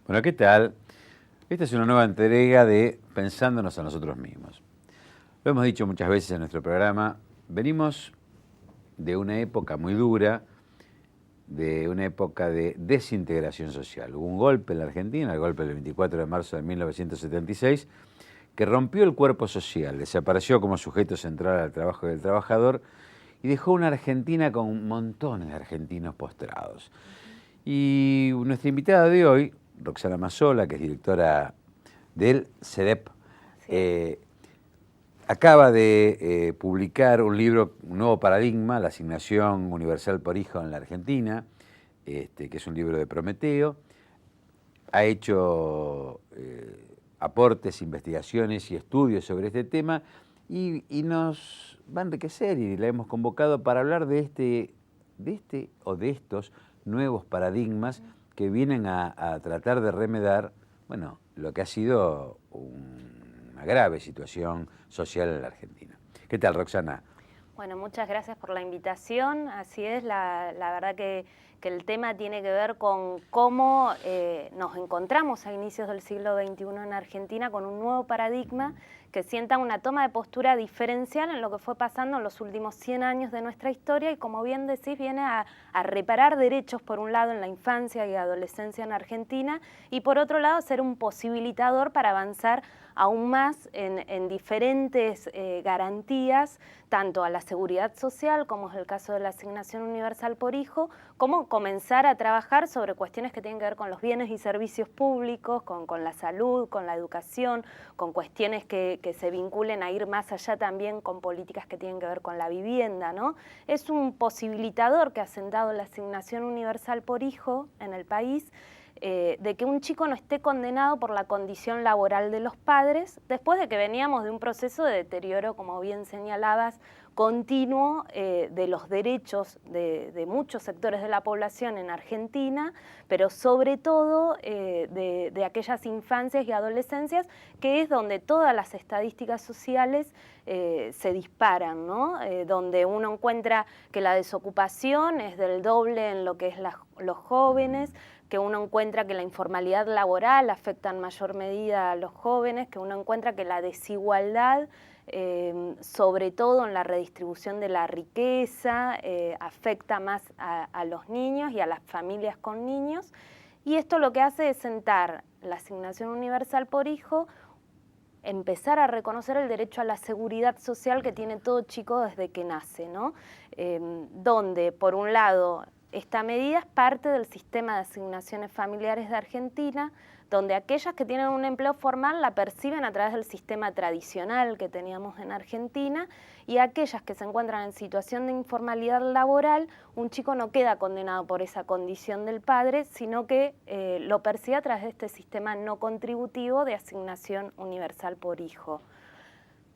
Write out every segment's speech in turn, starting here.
Bueno, ¿qué tal? Esta es una nueva entrega de Pensándonos a nosotros mismos. Lo hemos dicho muchas veces en nuestro programa, venimos de una época muy dura, de una época de desintegración social. Hubo un golpe en la Argentina, el golpe del 24 de marzo de 1976, que rompió el cuerpo social, desapareció como sujeto central al trabajo del trabajador y dejó una Argentina con montones de argentinos postrados. Y nuestra invitada de hoy, Roxana Mazzola, que es directora del CEDEP, acaba de publicar un libro, un nuevo paradigma, la asignación universal por hijo en la Argentina, que es un libro de Prometeo. Ha hecho aportes, investigaciones y estudios sobre este tema y nos va a enriquecer y la hemos convocado para hablar de estos nuevos paradigmas que vienen a tratar de remediar, bueno, lo que ha sido una grave situación social en la Argentina. ¿Qué tal, Roxana? Bueno, muchas gracias por la invitación. Así es, la verdad que el tema tiene que ver con cómo nos encontramos a inicios del siglo XXI en Argentina con un nuevo paradigma que sienta una toma de postura diferencial en lo que fue pasando en los últimos 100 años de nuestra historia y, como bien decís, viene a reparar derechos, por un lado, en la infancia y adolescencia en Argentina y, por otro lado, ser un posibilitador para avanzar aún más en diferentes garantías, tanto a la seguridad social, como es el caso de la asignación universal por hijo, como comenzar a trabajar sobre cuestiones que tienen que ver con los bienes y servicios públicos, con la salud, con la educación, con cuestiones que se vinculen a ir más allá también con políticas que tienen que ver con la vivienda, ¿no? Es un posibilitador que ha sentado la asignación universal por hijo en el país, de que un chico no esté condenado por la condición laboral de los padres, después de que veníamos de un proceso de deterioro, como bien señalabas, continuo de los derechos de muchos sectores de la población en Argentina, pero sobre todo de aquellas infancias y adolescencias, que es donde todas las estadísticas sociales se disparan, ¿no? Donde uno encuentra que la desocupación es del doble en lo que es los jóvenes, que uno encuentra que la informalidad laboral afecta en mayor medida a los jóvenes, que uno encuentra que la desigualdad, sobre todo en la redistribución de la riqueza, afecta más a los niños y a las familias con niños. Y esto lo que hace es sentar la asignación universal por hijo, empezar a reconocer el derecho a la seguridad social que tiene todo chico desde que nace, ¿no? Donde, por un lado, esta medida es parte del sistema de asignaciones familiares de Argentina, donde aquellas que tienen un empleo formal la perciben a través del sistema tradicional que teníamos en Argentina, y aquellas que se encuentran en situación de informalidad laboral, un chico no queda condenado por esa condición del padre, sino que lo percibe a través de este sistema no contributivo de asignación universal por hijo.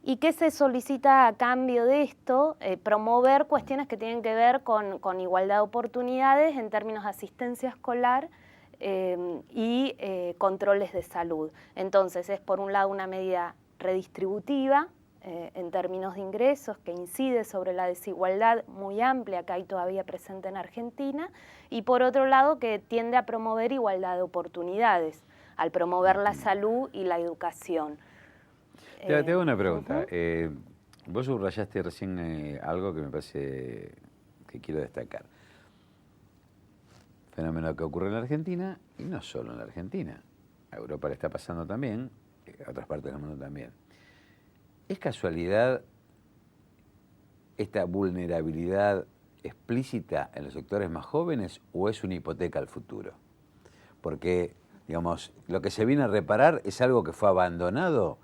¿Y qué se solicita a cambio de esto? Promover cuestiones que tienen que ver con igualdad de oportunidades en términos de asistencia escolar y controles de salud. Entonces es, por un lado, una medida redistributiva en términos de ingresos que incide sobre la desigualdad muy amplia que hay todavía presente en Argentina, y por otro lado que tiende a promover igualdad de oportunidades al promover la salud y la educación. Te hago una pregunta. Vos subrayaste recién algo que me parece que quiero destacar. Fenómeno que ocurre en la Argentina y no solo en la Argentina. A Europa le está pasando también, a otras partes del mundo también. ¿Es casualidad esta vulnerabilidad explícita en los sectores más jóvenes o es una hipoteca al futuro? Porque, digamos, lo que se viene a reparar es algo que fue abandonado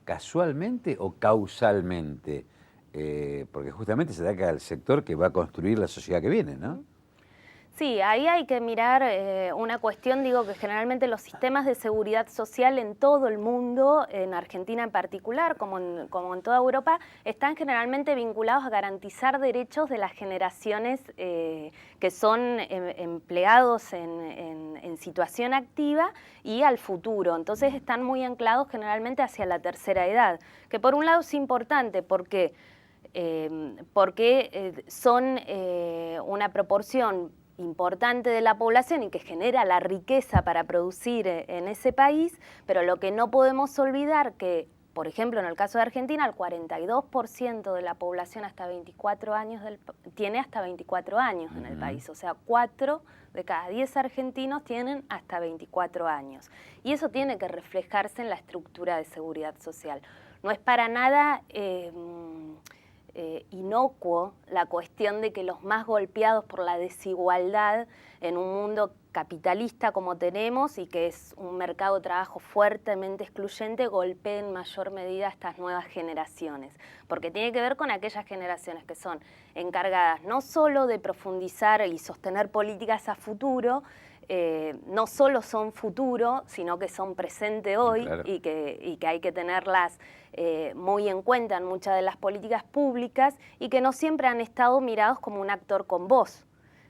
casualmente o causalmente, porque justamente se ataca al sector que va a construir la sociedad que viene, ¿no? Sí, ahí hay que mirar una cuestión, digo que generalmente los sistemas de seguridad social en todo el mundo, en Argentina en particular, como en toda Europa, están generalmente vinculados a garantizar derechos de las generaciones que son empleados en situación activa y al futuro. Entonces están muy anclados generalmente hacia la tercera edad, que por un lado es importante porque son una proporción importante de la población y que genera la riqueza para producir en ese país, pero lo que no podemos olvidar que, por ejemplo, en el caso de Argentina, el 42% de la población hasta 24 años tiene hasta 24 años en el país, o sea, 4 de cada 10 argentinos tienen hasta 24 años. Y eso tiene que reflejarse en la estructura de seguridad social. No es para nada inocuo la cuestión de que los más golpeados por la desigualdad en un mundo capitalista como tenemos y que es un mercado de trabajo fuertemente excluyente, golpeen en mayor medida a estas nuevas generaciones, porque tiene que ver con aquellas generaciones que son encargadas no solo de profundizar y sostener políticas a futuro, no solo son futuro, sino que son presente hoy, claro, y que hay que tenerlas muy en cuenta en muchas de las políticas públicas y que no siempre han estado mirados como un actor con voz,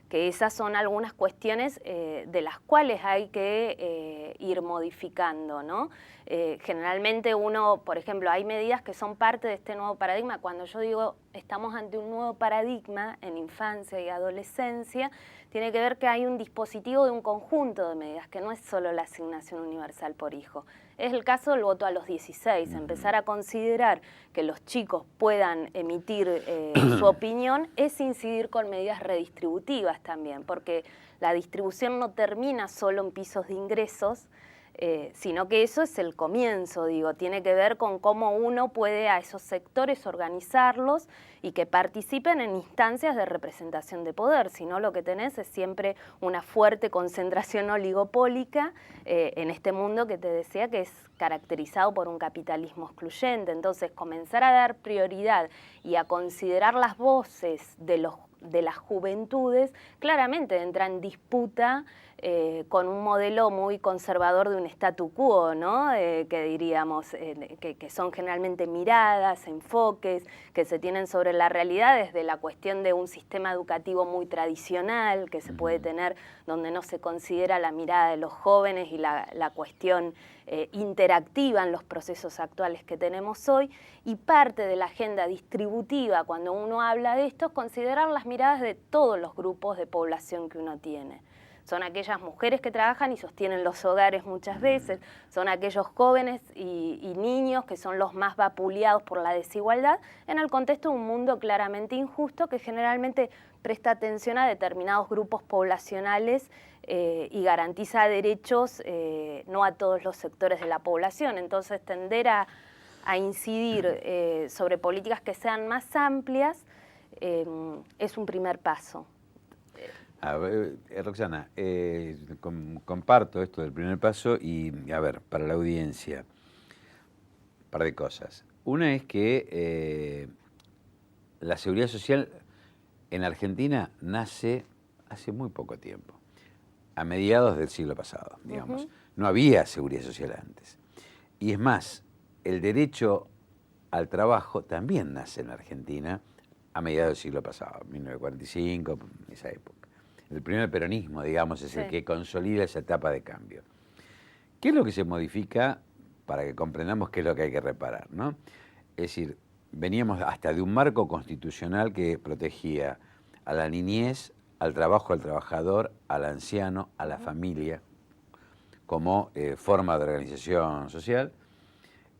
que esas son algunas cuestiones de las cuales hay que ir modificando, ¿no? Generalmente uno, por ejemplo, hay medidas que son parte de este nuevo paradigma. Cuando yo digo estamos ante un nuevo paradigma en infancia y adolescencia, tiene que ver que hay un dispositivo de un conjunto de medidas, que no es solo la asignación universal por hijo. Es el caso del voto a los 16, empezar a considerar que los chicos puedan emitir su opinión es incidir con medidas redistributivas también, porque la distribución no termina solo en pisos de ingresos, sino que eso es el comienzo, digo, tiene que ver con cómo uno puede a esos sectores organizarlos y que participen en instancias de representación de poder, si no lo que tenés es siempre una fuerte concentración oligopólica en este mundo que te decía que es caracterizado por un capitalismo excluyente. Entonces, comenzar a dar prioridad y a considerar las voces de las juventudes, claramente entra en disputa con un modelo muy conservador de un statu quo, ¿no? Que diríamos, que son generalmente miradas, enfoques que se tienen sobre la realidad desde la cuestión de un sistema educativo muy tradicional que se puede tener, donde no se considera la mirada de los jóvenes y la cuestión interactiva en los procesos actuales que tenemos hoy, y parte de la agenda distributiva, cuando uno habla de esto, es considerar las miradas de todos los grupos de población que uno tiene. Son aquellas mujeres que trabajan y sostienen los hogares muchas veces, son aquellos jóvenes y niños que son los más vapuleados por la desigualdad en el contexto de un mundo claramente injusto que generalmente presta atención a determinados grupos poblacionales y garantiza derechos no a todos los sectores de la población. Entonces, tender a incidir sobre políticas que sean más amplias es un primer paso. A ver, Roxana, comparto esto del primer paso y, a ver, para la audiencia, un par de cosas. Una es que la seguridad social en Argentina nace hace muy poco tiempo, a mediados del siglo pasado, digamos. No había seguridad social antes. Y es más, el derecho al trabajo también nace en Argentina a mediados del siglo pasado, 1945, esa época. El primer peronismo, digamos, es el que consolida esa etapa de cambio. ¿Qué es lo que se modifica para que comprendamos qué es lo que hay que reparar, ¿no? Es decir, veníamos hasta de un marco constitucional que protegía a la niñez, al trabajo, al trabajador, al anciano, a la familia, como forma de organización social.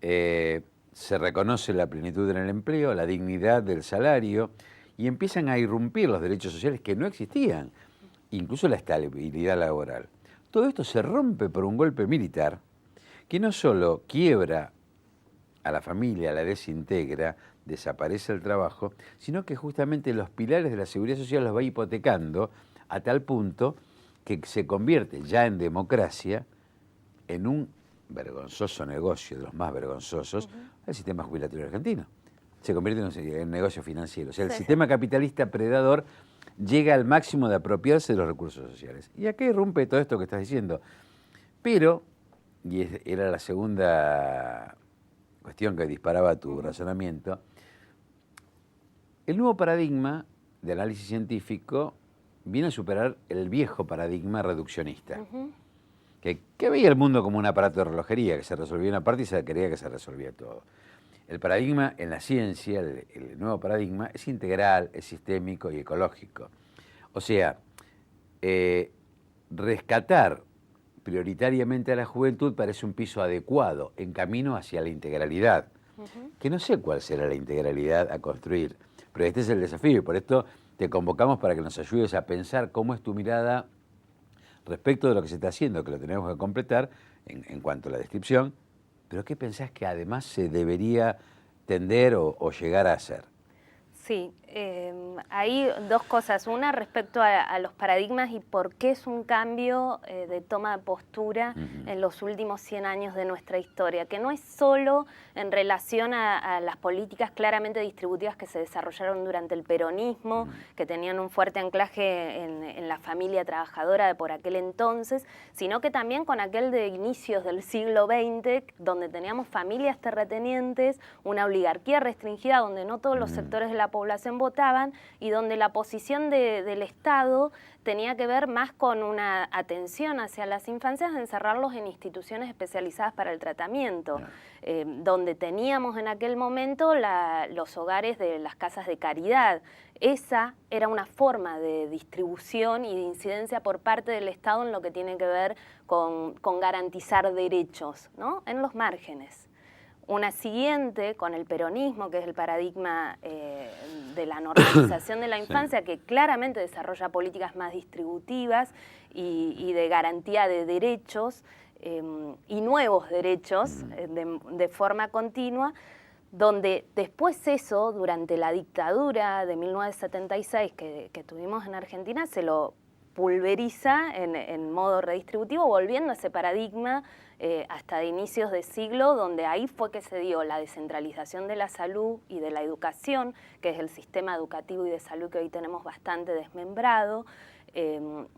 Se reconoce la plenitud en el empleo, la dignidad del salario, y empiezan a irrumpir los derechos sociales que no existían, incluso la estabilidad laboral. Todo esto se rompe por un golpe militar que no solo quiebra a la familia, la desintegra, desaparece el trabajo, sino que justamente los pilares de la seguridad social los va hipotecando a tal punto que se convierte ya en democracia en un vergonzoso negocio, de los más vergonzosos, el sistema jubilatorio argentino. Se convierte en un negocio financiero. O sea, el sistema capitalista predador llega al máximo de apropiarse de los recursos sociales. Y aquí irrumpe todo esto que estás diciendo. Pero, y era la segunda cuestión que disparaba tu razonamiento, el nuevo paradigma de análisis científico viene a superar el viejo paradigma reduccionista, que veía el mundo como un aparato de relojería, que se resolvía una parte y se creía que se resolvía todo. El paradigma en la ciencia, el nuevo paradigma, es integral, es sistémico y ecológico. O sea, rescatar prioritariamente a la juventud parece un piso adecuado, en camino hacia la integralidad. Que no sé cuál será la integralidad a construir, pero este es el desafío y por esto te convocamos para que nos ayudes a pensar cómo es tu mirada respecto de lo que se está haciendo, que lo tenemos que completar en cuanto a la descripción, pero ¿qué pensás que además se debería tender o llegar a hacer? Sí, hay dos cosas. Una, respecto a los paradigmas y por qué es un cambio de toma de postura en los últimos 100 años de nuestra historia, que no es solo en relación a las políticas claramente distributivas que se desarrollaron durante el peronismo, que tenían un fuerte anclaje en la familia trabajadora de por aquel entonces, sino que también con aquel de inicios del siglo XX, donde teníamos familias terratenientes, una oligarquía restringida, donde no todos los sectores de la población votaban y donde la posición del Estado tenía que ver más con una atención hacia las infancias, de encerrarlos en instituciones especializadas para el tratamiento, donde teníamos en aquel momento los hogares de las casas de caridad. Esa era una forma de distribución y de incidencia por parte del Estado en lo que tiene que ver con garantizar derechos, ¿no?, en los márgenes. Una siguiente, con el peronismo, que es el paradigma de la normalización de la infancia, que claramente desarrolla políticas más distributivas y de garantía de derechos y nuevos derechos de forma continua, donde después eso, durante la dictadura de 1976 que tuvimos en Argentina, se lo pulveriza en modo redistributivo, volviendo a ese paradigma hasta de inicios de siglo, donde ahí fue que se dio la descentralización de la salud y de la educación, que es el sistema educativo y de salud que hoy tenemos bastante desmembrado,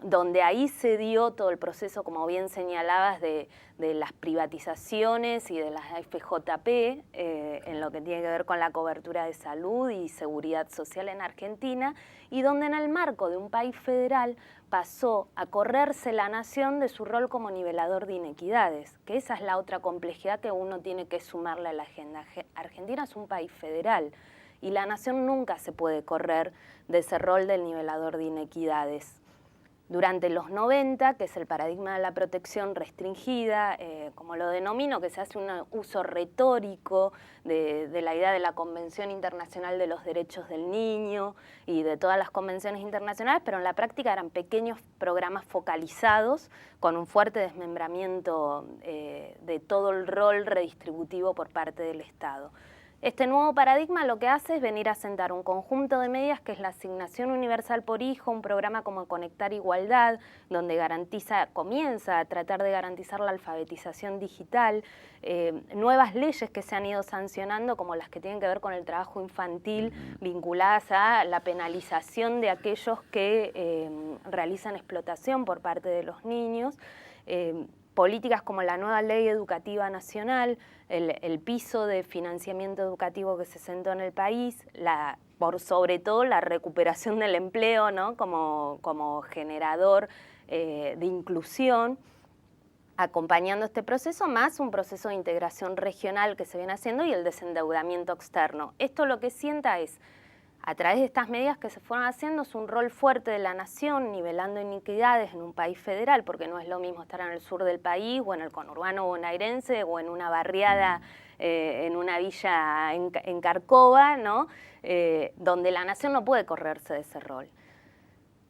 donde ahí se dio todo el proceso, como bien señalabas, de las privatizaciones y de las FJP, en lo que tiene que ver con la cobertura de salud y seguridad social en Argentina, y donde en el marco de un país federal pasó a correrse la nación de su rol como nivelador de inequidades, que esa es la otra complejidad que uno tiene que sumarle a la agenda. Argentina es un país federal y la nación nunca se puede correr de ese rol del nivelador de inequidades. Durante los 90, que es el paradigma de la protección restringida, como lo denomino, que se hace un uso retórico de la idea de la Convención Internacional de los Derechos del Niño y de todas las convenciones internacionales, pero en la práctica eran pequeños programas focalizados con un fuerte desmembramiento de todo el rol redistributivo por parte del Estado. Este nuevo paradigma lo que hace es venir a sentar un conjunto de medidas que es la asignación universal por hijo, un programa como Conectar Igualdad, donde comienza a tratar de garantizar la alfabetización digital, nuevas leyes que se han ido sancionando, como las que tienen que ver con el trabajo infantil, vinculadas a la penalización de aquellos que realizan explotación por parte de los niños, políticas como la nueva Ley Educativa Nacional, el piso de financiamiento educativo que se sentó en el país, por sobre todo la recuperación del empleo, ¿no?, como generador de inclusión, acompañando este proceso, más un proceso de integración regional que se viene haciendo y el desendeudamiento externo. Esto lo que sienta es, a través de estas medidas que se fueron haciendo, es un rol fuerte de la nación, nivelando iniquidades en un país federal, porque no es lo mismo estar en el sur del país, o en el conurbano bonaerense, o en una barriada, en una villa en Carcova, ¿no?, donde la nación no puede correrse de ese rol.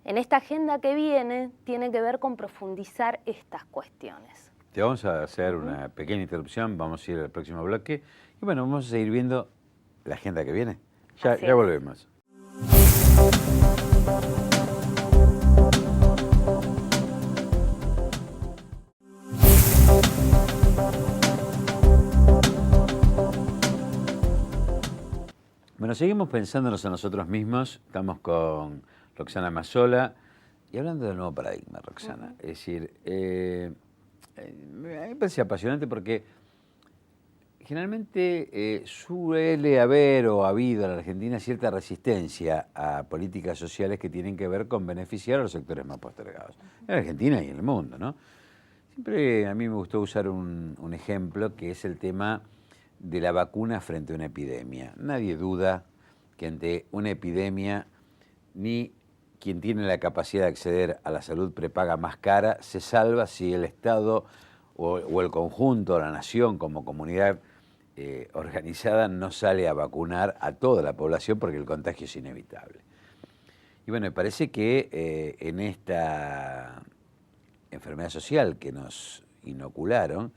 En esta agenda que viene, tiene que ver con profundizar estas cuestiones. Te vamos a hacer una pequeña interrupción, vamos a ir al próximo bloque, y bueno, vamos a seguir viendo la agenda que viene. Ya volvemos. Bueno, seguimos pensándonos a nosotros mismos. Estamos con Roxana Mazzola y hablando del nuevo paradigma, Roxana. Es decir, a mí me parece apasionante porque generalmente suele haber o ha habido en la Argentina cierta resistencia a políticas sociales que tienen que ver con beneficiar a los sectores más postergados. En Argentina y en el mundo, ¿no? Siempre a mí me gustó usar un ejemplo que es el tema de la vacuna frente a una epidemia. Nadie duda que ante una epidemia ni quien tiene la capacidad de acceder a la salud prepaga más cara se salva si el Estado o el conjunto, la nación como comunidad organizada no sale a vacunar a toda la población porque el contagio es inevitable. Y bueno, me parece que en esta enfermedad social que nos inocularon,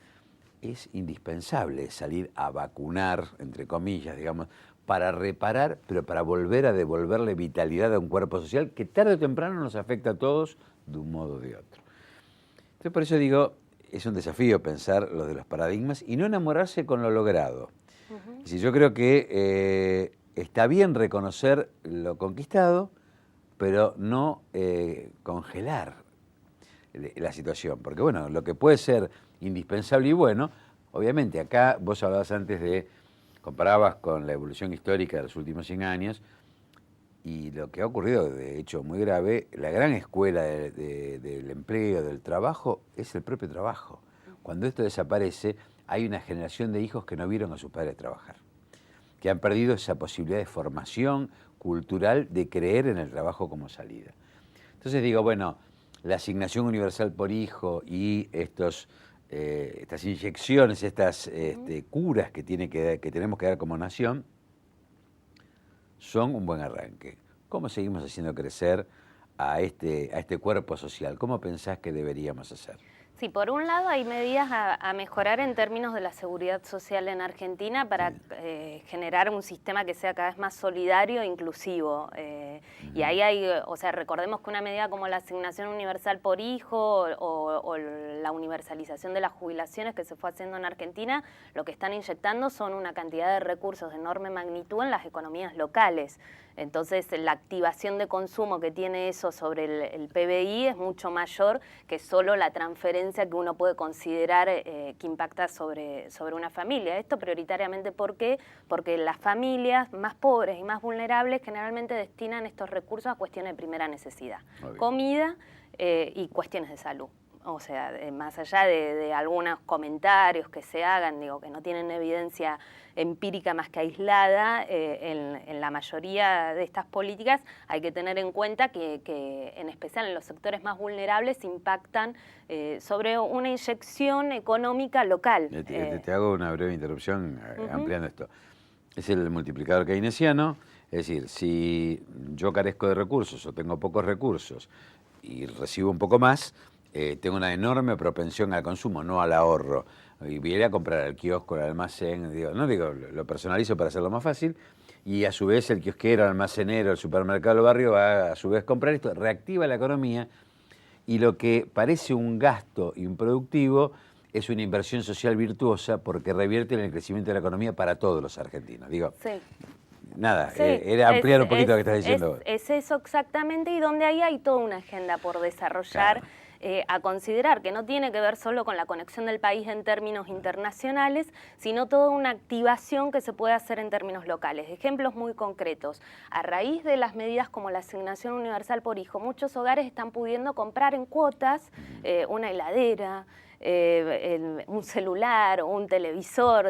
es indispensable salir a vacunar, entre comillas, digamos, para reparar, pero para volver a devolverle vitalidad a un cuerpo social que tarde o temprano nos afecta a todos de un modo o de otro. Entonces, por eso digo, es un desafío pensar lo de los paradigmas y no enamorarse con lo logrado. Si yo creo que está bien reconocer lo conquistado, pero no congelar la situación. Porque bueno, lo que puede ser indispensable y bueno, obviamente acá vos hablabas antes comparabas con la evolución histórica de los últimos 100 años y lo que ha ocurrido, de hecho muy grave, la gran escuela del empleo, del trabajo, es el propio trabajo. Cuando esto desaparece, hay una generación de hijos que no vieron a sus padres trabajar, que han perdido esa posibilidad de formación cultural de creer en el trabajo como salida. Entonces digo, bueno, la asignación universal por hijo y estas inyecciones, estas curas que tenemos que dar como nación, son un buen arranque. ¿Cómo seguimos haciendo crecer a este cuerpo social? ¿Cómo pensás que deberíamos hacer? Sí, por un lado hay medidas a mejorar en términos de la seguridad social en Argentina para generar un sistema que sea cada vez más solidario e inclusivo. Y ahí hay, o sea, recordemos que una medida como la asignación universal por hijo o la universalización de las jubilaciones que se fue haciendo en Argentina, lo que están inyectando son una cantidad de recursos de enorme magnitud en las economías locales. Entonces, la activación de consumo que tiene eso sobre el PBI es mucho mayor que solo la transferencia que uno puede considerar que impacta sobre una familia. Esto prioritariamente, ¿por qué? Porque las familias más pobres y más vulnerables generalmente destinan estos recursos a cuestiones de primera necesidad. Comida y cuestiones de salud. O sea, más allá de algunos comentarios que se hagan, digo, que no tienen evidencia empírica más que aislada, en la mayoría de estas políticas hay que tener en cuenta que en especial en los sectores más vulnerables impactan sobre una inyección económica local. Te hago una breve interrupción ampliando esto. Es el multiplicador keynesiano, es decir, si yo carezco de recursos o tengo pocos recursos y recibo un poco más, tengo una enorme propensión al consumo, no al ahorro. Y voy a ir a comprar al kiosco, al almacén, lo personalizo para hacerlo más fácil, y a su vez el kiosquero, el almacenero, el supermercado del barrio va a su vez comprar esto, reactiva la economía, y lo que parece un gasto improductivo es una inversión social virtuosa porque revierte en el crecimiento de la economía para todos los argentinos. Sí. Nada, sí, era ampliar un poquito lo que estás diciendo. Es eso exactamente, y donde ahí hay toda una agenda por desarrollar. Claro. A considerar que no tiene que ver solo con la conexión del país en términos internacionales, sino toda una activación que se puede hacer en términos locales. Ejemplos muy concretos. A raíz de las medidas como la asignación universal por hijo, muchos hogares están pudiendo comprar en cuotas una heladera, un celular o un televisor,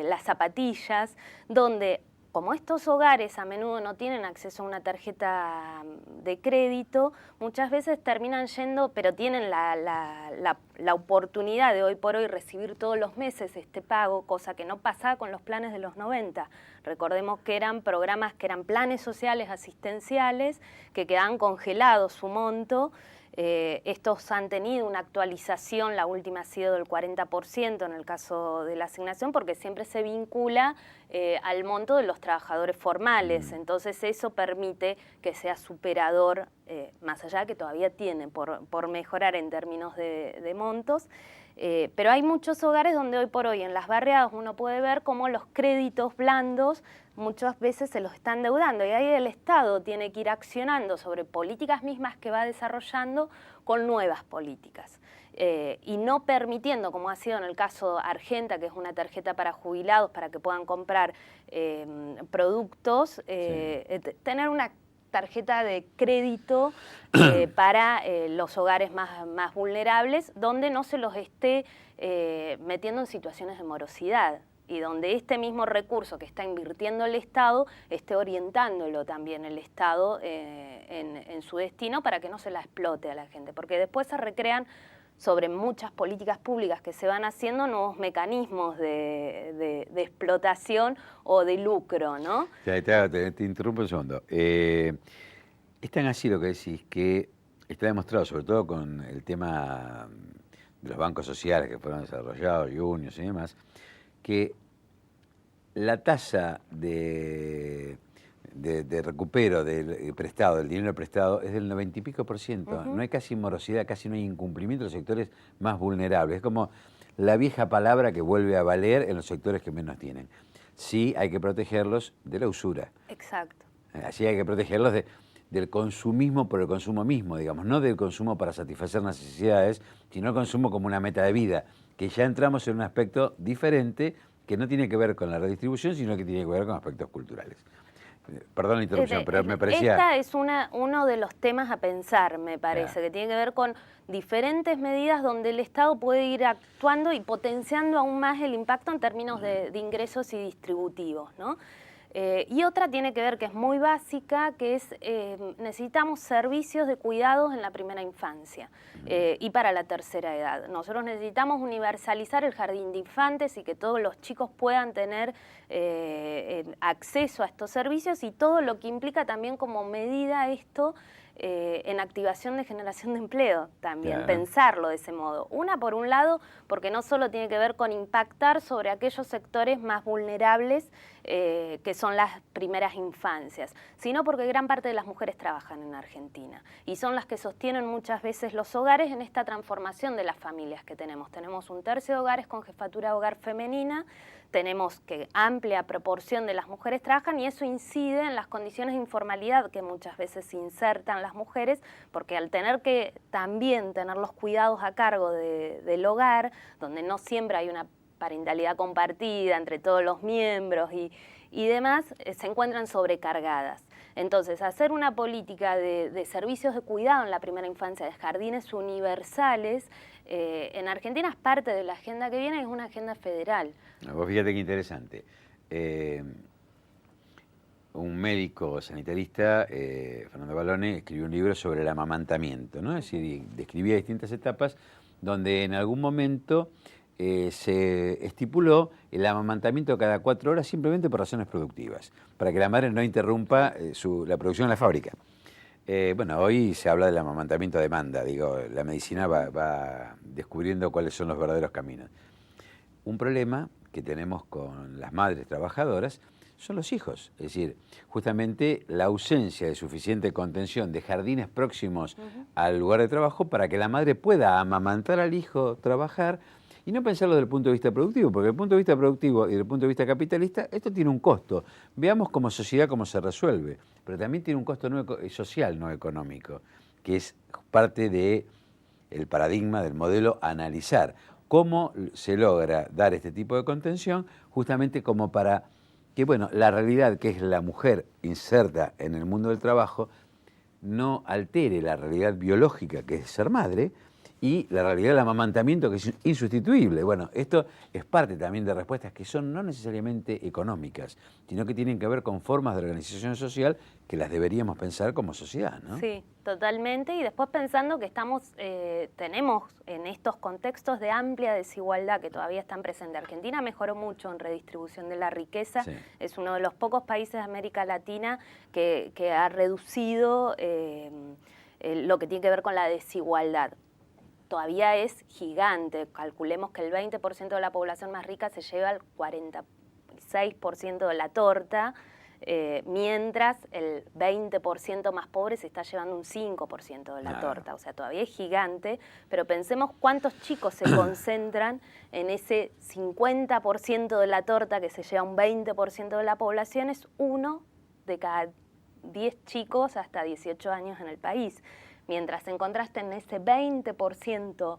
las zapatillas, donde como estos hogares a menudo no tienen acceso a una tarjeta de crédito, muchas veces terminan yendo, pero tienen la oportunidad de hoy por hoy recibir todos los meses este pago, cosa que no pasaba con los planes de los 90. Recordemos que eran programas, que eran planes sociales asistenciales, que quedaban congelados su monto. Estos han tenido una actualización, la última ha sido del 40% en el caso de la asignación, porque siempre se vincula al monto de los trabajadores formales. Entonces eso permite que sea superador, más allá que todavía tiene por mejorar en términos de montos. Pero hay muchos hogares donde hoy por hoy en las barriadas uno puede ver cómo los créditos blandos muchas veces se los están deudando, y ahí el Estado tiene que ir accionando sobre políticas mismas que va desarrollando con nuevas políticas. Y no permitiendo, como ha sido en el caso Argenta, que es una tarjeta para jubilados para que puedan comprar productos, tener una tarjeta de crédito para los hogares más vulnerables, donde no se los esté metiendo en situaciones de morosidad. y donde este mismo recurso que está invirtiendo el Estado esté orientándolo también el Estado en su destino para que no se la explote a la gente, porque después se recrean sobre muchas políticas públicas que se van haciendo nuevos mecanismos de explotación o de lucro, ¿no? Te interrumpo un segundo. Es tan así lo que decís que está demostrado, sobre todo con el tema de los bancos sociales que fueron desarrollados, Juniors y demás, que la tasa de recupero del prestado, del dinero prestado, es del 90 y pico %. No hay casi morosidad, casi no hay incumplimiento en los sectores más vulnerables. Es como la vieja palabra que vuelve a valer en los sectores que menos tienen. Sí hay que protegerlos de la usura. Exacto. Así hay que protegerlos del consumismo por el consumo mismo, digamos, no del consumo para satisfacer necesidades, sino el consumo como una meta de vida, que ya entramos en un aspecto diferente que no tiene que ver con la redistribución, sino que tiene que ver con aspectos culturales. Perdón la interrupción, pero me parecía... Esta es uno de los temas a pensar, me parece, que tiene que ver con diferentes medidas donde el Estado puede ir actuando y potenciando aún más el impacto en términos de ingresos y distributivos, ¿no? Y otra tiene que ver, que es muy básica, que es necesitamos servicios de cuidados en la primera infancia y para la tercera edad. Nosotros necesitamos universalizar el jardín de infantes y que todos los chicos puedan tener acceso a estos servicios y todo lo que implica también como medida esto en activación de generación de empleo también, pensarlo de ese modo. Una, por un lado, porque no solo tiene que ver con impactar sobre aquellos sectores más vulnerables que son las primeras infancias, sino porque gran parte de las mujeres trabajan en Argentina y son las que sostienen muchas veces los hogares en esta transformación de las familias que tenemos. Tenemos un tercio de hogares con jefatura de hogar femenina, tenemos que amplia proporción de las mujeres trabajan y eso incide en las condiciones de informalidad que muchas veces se insertan las mujeres, porque al tener que también tener los cuidados a cargo del hogar, donde no siempre hay una parentalidad compartida entre todos los miembros y demás, se encuentran sobrecargadas. Entonces, hacer una política de servicios de cuidado en la primera infancia, de jardines universales, en Argentina es parte de la agenda que viene, es una agenda federal. Vos fíjate qué interesante. Un médico sanitarista, Fernando Ballone, escribió un libro sobre el amamantamiento, ¿no? Es decir, describía distintas etapas donde en algún momento se estipuló el amamantamiento cada 4 horas simplemente por razones productivas, para que la madre no interrumpa la producción en la fábrica. Bueno, hoy se habla del amamantamiento a demanda, digo, la medicina va descubriendo cuáles son los verdaderos caminos. Un problema que tenemos con las madres trabajadoras son los hijos, es decir, justamente la ausencia de suficiente contención de jardines próximos al lugar de trabajo para que la madre pueda amamantar al hijo, trabajar, y no pensarlo desde el punto de vista productivo, porque desde el punto de vista productivo y desde el punto de vista capitalista, esto tiene un costo. Veamos como sociedad cómo se resuelve, pero también tiene un costo social, no económico, que es parte del paradigma del modelo a analizar. ¿Cómo se logra dar este tipo de contención justamente como para que, bueno, la realidad que es la mujer inserta en el mundo del trabajo no altere la realidad biológica que es ser madre, y la realidad del amamantamiento, que es insustituible? Bueno, esto es parte también de respuestas que son no necesariamente económicas, sino que tienen que ver con formas de organización social que las deberíamos pensar como sociedad, ¿no? Sí, totalmente. Y después pensando que tenemos en estos contextos de amplia desigualdad que todavía están presentes. Argentina mejoró mucho en redistribución de la riqueza. Sí. Es uno de los pocos países de América Latina que ha reducido lo que tiene que ver con la desigualdad. Todavía es gigante. Calculemos que el 20% de la población más rica se lleva el 46% de la torta, mientras el 20% más pobre se está llevando un 5% de la torta. O sea, todavía es gigante, pero pensemos cuántos chicos se concentran en ese 50% de la torta que se lleva un 20% de la población. Es 1 de cada 10 chicos hasta 18 años en el país. Mientras en contraste en ese 20%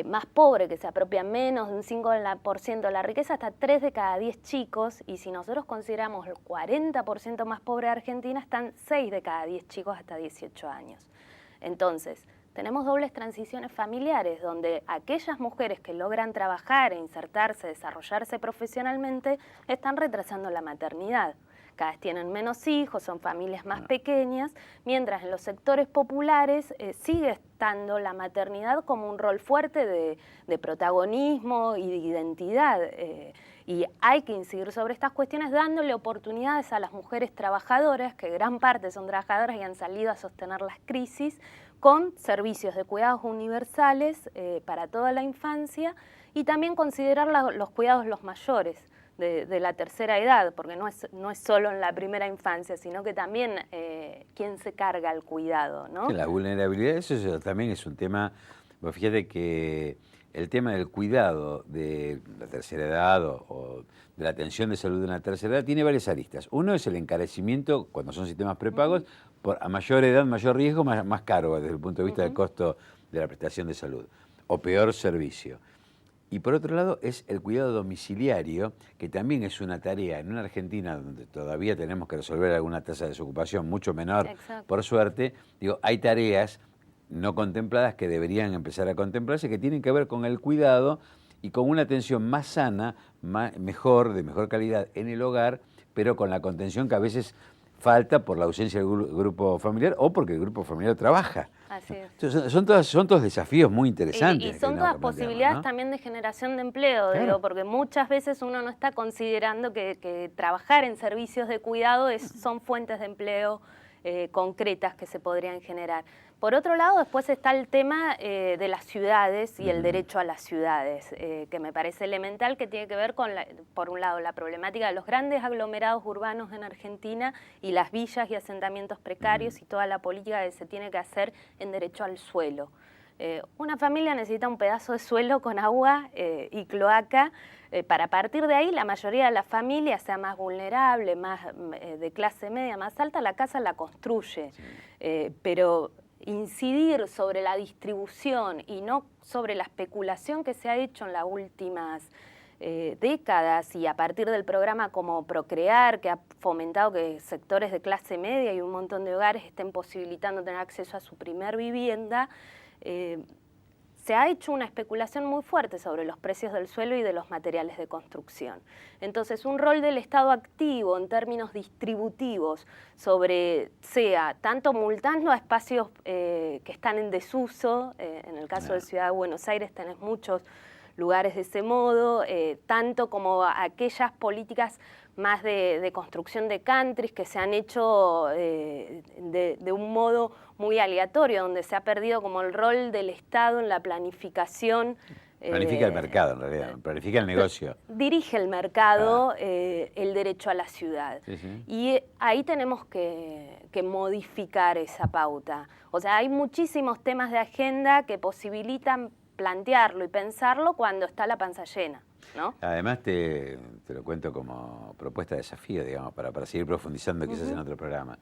más pobre, que se apropia menos de un 5% de la riqueza, hasta 3 de cada 10 chicos, y si nosotros consideramos el 40% más pobre de Argentina, están 6 de cada 10 chicos hasta 18 años. Entonces, tenemos dobles transiciones familiares, donde aquellas mujeres que logran trabajar, insertarse, desarrollarse profesionalmente, están retrasando la maternidad. Cada vez tienen menos hijos, son familias más pequeñas, mientras en los sectores populares sigue estando la maternidad como un rol fuerte de protagonismo y de identidad. Y hay que incidir sobre estas cuestiones dándole oportunidades a las mujeres trabajadoras, que gran parte son trabajadoras y han salido a sostener las crisis, con servicios de cuidados universales para toda la infancia y también considerar los cuidados los mayores de la tercera edad, porque no es solo en la primera infancia, sino que también quién se carga el cuidado, ¿no? Sí, la vulnerabilidad, eso también es un tema. Vos fíjate que el tema del cuidado de la tercera edad o de la atención de salud de una tercera edad tiene varias aristas. Uno es el encarecimiento, cuando son sistemas prepagos, a mayor edad, mayor riesgo, más caro desde el punto de vista del costo de la prestación de salud, o peor servicio. Y por otro lado es el cuidado domiciliario, que también es una tarea en una Argentina donde todavía tenemos que resolver alguna tasa de desocupación mucho menor, Exacto. por suerte. Digo, hay tareas no contempladas que deberían empezar a contemplarse, que tienen que ver con el cuidado y con una atención más sana, de mejor calidad en el hogar, pero con la contención que a veces falta por la ausencia del grupo familiar o porque el grupo familiar trabaja. Así es. Entonces, son todos desafíos muy interesantes. Y son todas posibilidades, ¿no?, también de generación de empleo, claro, digo, porque muchas veces uno no está considerando que trabajar en servicios de cuidado son fuentes de empleo concretas que se podrían generar. Por otro lado, después está el tema de las ciudades y el derecho a las ciudades, que me parece elemental, que tiene que ver con, por un lado, la problemática de los grandes aglomerados urbanos en Argentina y las villas y asentamientos precarios y toda la política que se tiene que hacer en derecho al suelo. Una familia necesita un pedazo de suelo con agua y cloaca. Para partir de ahí, la mayoría de las familias, sea más vulnerable, más de clase media, más alta, la casa la construye. Sí. Pero incidir sobre la distribución y no sobre la especulación que se ha hecho en las últimas décadas, y a partir del programa como Procrear, que ha fomentado que sectores de clase media y un montón de hogares estén posibilitando tener acceso a su primer vivienda, se ha hecho una especulación muy fuerte sobre los precios del suelo y de los materiales de construcción. Entonces, un rol del Estado activo en términos distributivos sea tanto multando a espacios que están en desuso, en el caso de Ciudad de Buenos Aires tenés muchos lugares de ese modo, tanto como aquellas políticas más de construcción de countries que se han hecho de un modo muy aleatorio, donde se ha perdido como el rol del Estado en la planificación. Planifica el mercado, en realidad, planifica el negocio. Dirige el mercado, el derecho a la ciudad. Sí, sí. Y ahí tenemos que modificar esa pauta. O sea, hay muchísimos temas de agenda que posibilitan plantearlo y pensarlo cuando está la panza llena, ¿no? Además, te lo cuento como propuesta de desafío, digamos, para seguir profundizando quizás en otro programa.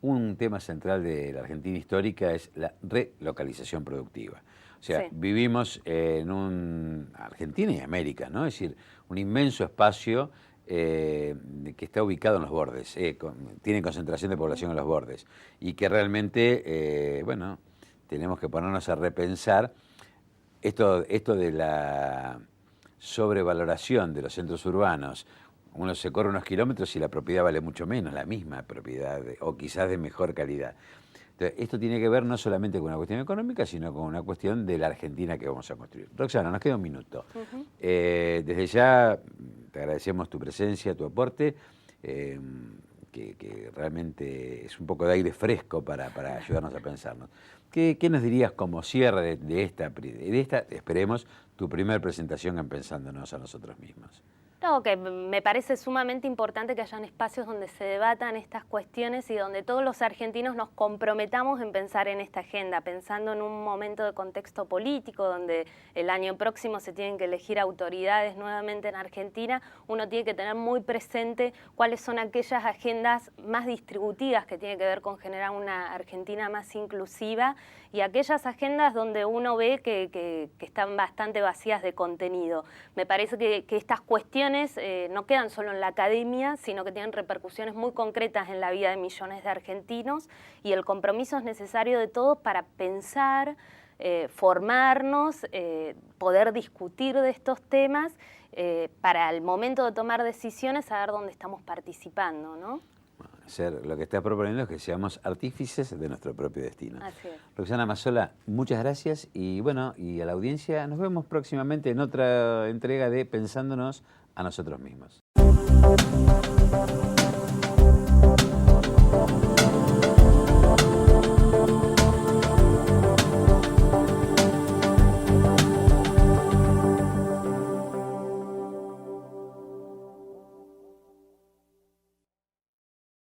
Un tema central de la Argentina histórica es la relocalización productiva. O sea, vivimos en Argentina y América, ¿no? Es decir, un inmenso espacio que está ubicado en los bordes, tiene concentración de población en los bordes, y que realmente, bueno, tenemos que ponernos a repensar esto de la sobrevaloración de los centros urbanos. Uno se corre unos kilómetros y la propiedad vale mucho menos, la misma propiedad, o quizás de mejor calidad. Entonces, esto tiene que ver no solamente con una cuestión económica, sino con una cuestión de la Argentina que vamos a construir. Roxana, nos queda un minuto. Desde ya te agradecemos tu presencia, tu aporte, que realmente es un poco de aire fresco para ayudarnos a pensarnos. ¿Qué nos dirías como cierre de esta, esperemos, tu primer presentación en Pensándonos a nosotros mismos? No, que me parece sumamente importante que hayan espacios donde se debatan estas cuestiones y donde todos los argentinos nos comprometamos en pensar en esta agenda, pensando en un momento de contexto político donde el año próximo se tienen que elegir autoridades nuevamente en Argentina. Uno tiene que tener muy presente cuáles son aquellas agendas más distributivas que tienen que ver con generar una Argentina más inclusiva, y aquellas agendas donde uno ve que están bastante vacías de contenido. Me parece que estas cuestiones decisiones no quedan solo en la academia, sino que tienen repercusiones muy concretas en la vida de millones de argentinos, y el compromiso es necesario de todos para pensar, formarnos, poder discutir de estos temas, para el momento de tomar decisiones saber dónde estamos participando, ¿no? Lo que está proponiendo es que seamos artífices de nuestro propio destino. Así es. Roxana Mazzola, muchas gracias y bueno, y a la audiencia nos vemos próximamente en otra entrega de Pensándonos a nosotros mismos.